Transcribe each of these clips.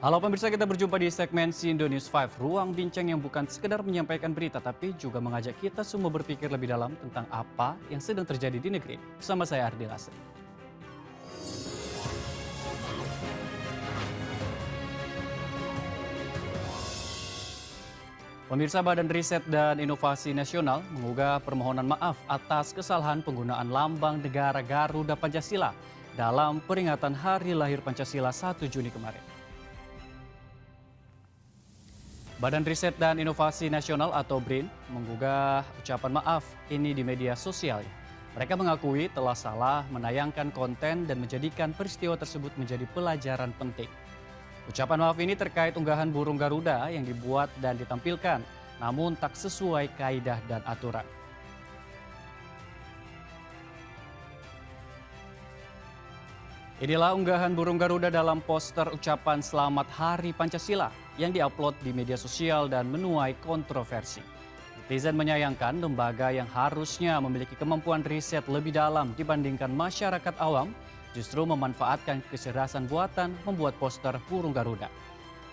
Halo pemirsa, kita berjumpa di segmen Indo News 5, ruang bincang yang bukan sekedar menyampaikan berita tapi juga mengajak kita semua berpikir lebih dalam tentang apa yang sedang terjadi di negeri. Bersama saya Ardi Lasri. Pemirsa, Badan Riset dan Inovasi Nasional mengunggah permohonan maaf atas kesalahan penggunaan lambang negara Garuda Pancasila dalam peringatan Hari Lahir Pancasila 1 Juni kemarin. Badan Riset dan Inovasi Nasional atau BRIN menggugah ucapan maaf ini di media sosialnya. Mereka mengakui telah salah menayangkan konten dan menjadikan peristiwa tersebut menjadi pelajaran penting. Ucapan maaf ini terkait unggahan burung Garuda yang dibuat dan ditampilkan, namun tak sesuai kaidah dan aturan. Inilah unggahan burung Garuda dalam poster ucapan Selamat Hari Pancasila yang diupload di media sosial dan menuai kontroversi. Netizen menyayangkan lembaga yang harusnya memiliki kemampuan riset lebih dalam dibandingkan masyarakat awam justru memanfaatkan kecerdasan buatan membuat poster burung Garuda.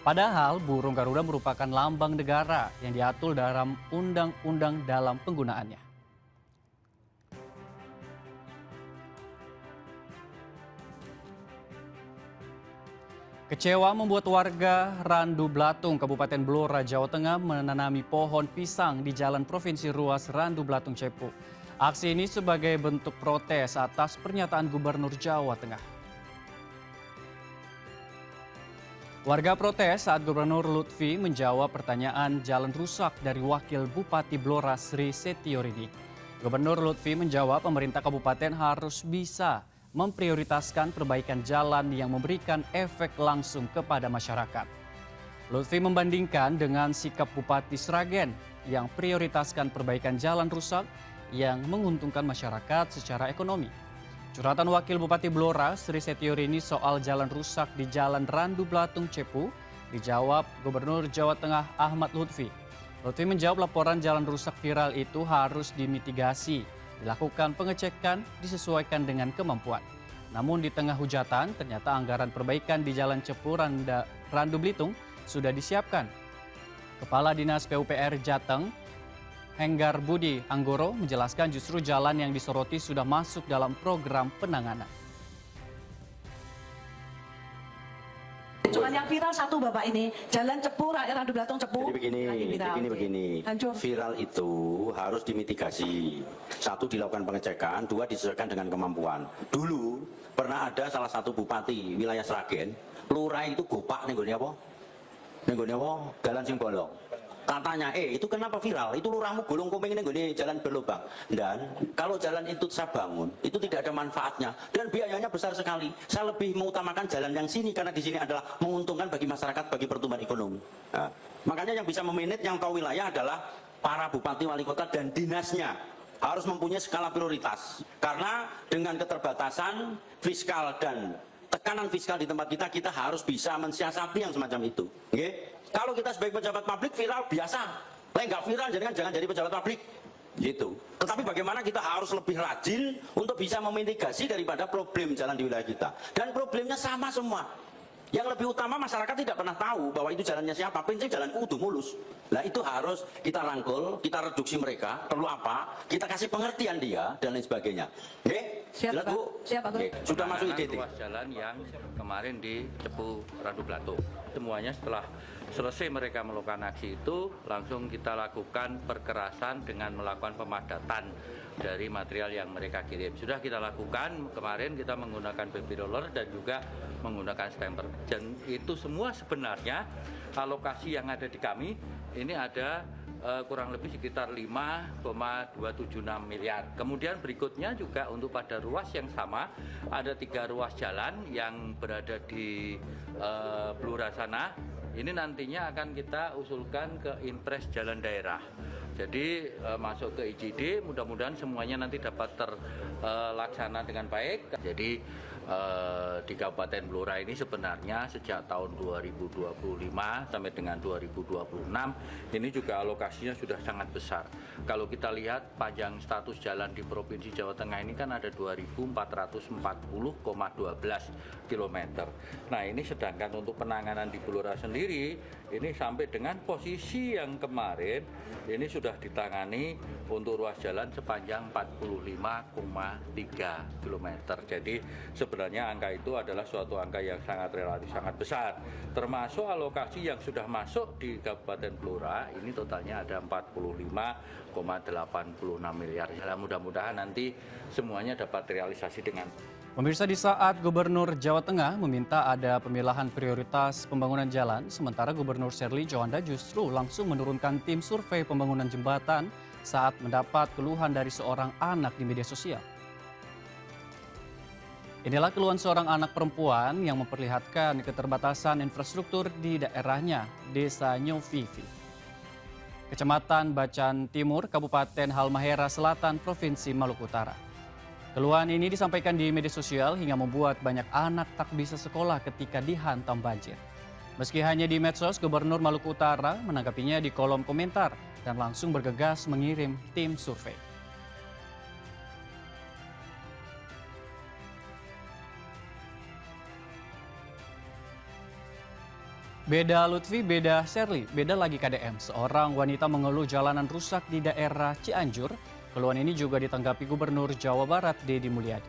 Padahal burung Garuda merupakan lambang negara yang diatur dalam undang-undang dalam penggunaannya. Kecewa membuat warga Randu Blatung, Kabupaten Blora, Jawa Tengah menanami pohon pisang di Jalan Provinsi Ruas Randu Blatung Cepu. Aksi ini sebagai bentuk protes atas pernyataan Gubernur Jawa Tengah. Warga protes saat Gubernur Lutfi menjawab pertanyaan jalan rusak dari Wakil Bupati Blora Sri Setiorini. Gubernur Lutfi menjawab pemerintah kabupaten harus bisa memprioritaskan perbaikan jalan yang memberikan efek langsung kepada masyarakat. Lutfi membandingkan dengan sikap Bupati Sragen yang prioritaskan perbaikan jalan rusak yang menguntungkan masyarakat secara ekonomi. Curhatan Wakil Bupati Blora Sri Setiorini soal jalan rusak di Jalan Randu Blatung Cepu dijawab Gubernur Jawa Tengah Ahmad Lutfi. Lutfi menjawab laporan jalan rusak viral itu harus dimitigasi, dilakukan pengecekan, disesuaikan dengan kemampuan. Namun di tengah hujatan ternyata anggaran perbaikan di Jalan Cepu Randu Blitung sudah disiapkan. Kepala Dinas PUPR Jateng Henggar Budi Anggoro menjelaskan justru jalan yang disoroti sudah masuk dalam program penanganan. Cuman yang viral satu Bapak ini, Jalan Cepu, Randu Blatung Cepu. Jadi begini. Viral itu harus dimitigasi. Satu, dilakukan pengecekan, dua, disesuaikan dengan kemampuan. Dulu pernah ada salah satu bupati wilayah Sragen, lurah itu gopak nih apa? Jalan sing bolong. Katanya, itu kenapa viral? Itu lurahmu gulung kuping ini jalan berlubang. Dan kalau jalan itu saya bangun, itu tidak ada manfaatnya dan biayanya besar sekali. Saya lebih mengutamakan jalan yang sini karena di sini adalah menguntungkan bagi masyarakat, bagi pertumbuhan ekonomi. Nah, makanya yang bisa memanage, yang tahu wilayah adalah para bupati, wali kota dan dinasnya harus mempunyai skala prioritas. Karena dengan keterbatasan fiskal dan tekanan fiskal di tempat kita harus bisa mensiasati yang semacam itu. Okay? Kalau kita sebagai pejabat publik viral biasa, nggak viral jangan jadi pejabat publik, gitu. Tetapi bagaimana kita harus lebih rajin untuk bisa memitigasi daripada problem jalan di wilayah kita. Dan problemnya sama semua. Yang lebih utama masyarakat tidak pernah tahu bahwa itu jalannya siapa, prinsip jalan kudu mulus. Nah itu harus kita rangkul, kita reduksi mereka, perlu apa, kita kasih pengertian dia dan lain sebagainya. Oke? Siap, Pak. Siap, Pak. Sudah masuk IDT. Ruas jalan yang kemarin di Cepu Randu Blatung. Semuanya setelah selesai mereka melakukan aksi itu, langsung kita lakukan perkerasan dengan melakukan pemadatan dari material yang mereka kirim. Sudah kita lakukan, kemarin kita menggunakan baby roller dan juga menggunakan stamper. Dan itu semua sebenarnya alokasi yang ada di kami, ini ada kurang lebih sekitar 5,276 miliar. Kemudian berikutnya juga untuk pada ruas yang sama, ada 3 ruas jalan yang berada di Blora sana. Ini nantinya akan kita usulkan ke Impres Jalan Daerah. Jadi masuk ke IJD, mudah-mudahan semuanya nanti dapat terlaksana dengan baik. Jadi di Kabupaten Blora ini sebenarnya sejak tahun 2025 sampai dengan 2026 ini juga alokasinya sudah sangat besar. Kalau kita lihat panjang status jalan di Provinsi Jawa Tengah ini kan ada 2.440,12 km. Nah ini sedangkan untuk penanganan di Blora sendiri ini sampai dengan posisi yang kemarin ini sudah ditangani untuk ruas jalan sepanjang 45,3 km. Jadi sebenarnya angka itu adalah suatu angka yang relatif sangat besar. Termasuk alokasi yang sudah masuk di Kabupaten Blora ini totalnya ada 45,86 miliar. Ya, mudah-mudahan nanti semuanya dapat realisasi dengan. Pemirsa, di saat Gubernur Jawa Tengah meminta ada pemilahan prioritas pembangunan jalan, sementara Gubernur Sherly Johanda justru langsung menurunkan tim survei pembangunan jembatan saat mendapat keluhan dari seorang anak di media sosial. Inilah keluhan seorang anak perempuan yang memperlihatkan keterbatasan infrastruktur di daerahnya, Desa Nyovivi, Kecamatan Bacan Timur, Kabupaten Halmahera Selatan, Provinsi Maluku Utara. Keluhan ini disampaikan di media sosial hingga membuat banyak anak tak bisa sekolah ketika dihantam banjir. Meski hanya di medsos, Gubernur Maluku Utara menanggapinya di kolom komentar dan langsung bergegas mengirim tim survei. Beda Lutfi, beda Sherly, beda lagi KDM. Seorang wanita mengeluh jalanan rusak di daerah Cianjur. Keluhan ini juga ditanggapi Gubernur Jawa Barat, Deddy Mulyadi.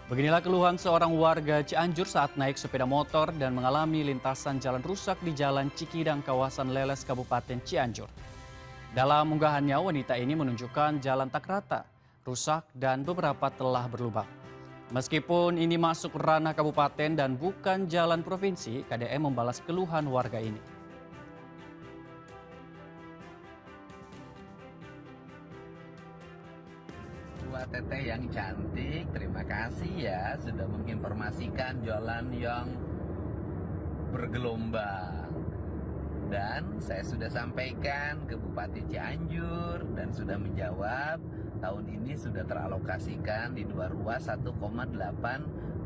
Beginilah keluhan seorang warga Cianjur saat naik sepeda motor dan mengalami lintasan jalan rusak di Jalan Cikidang, kawasan Leles, Kabupaten Cianjur. Dalam unggahannya, wanita ini menunjukkan jalan tak rata, rusak, dan beberapa telah berlubang. Meskipun ini masuk ranah kabupaten dan bukan jalan provinsi, KDM membalas keluhan warga ini. Buat teteh yang cantik, terima kasih ya sudah menginformasikan jalan yang bergelombang. Dan saya sudah sampaikan ke Bupati Cianjur dan sudah menjawab tahun ini sudah teralokasikan di 2 ruas 1,8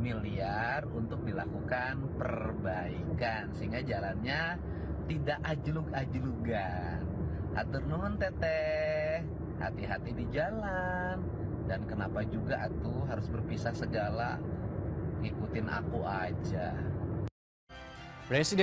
miliar untuk dilakukan perbaikan sehingga jalannya tidak ajlug-ajlugan. Hatur nuhun teteh, hati-hati di jalan. Dan kenapa juga atuh harus berpisah segala, ngikutin aku aja. Presiden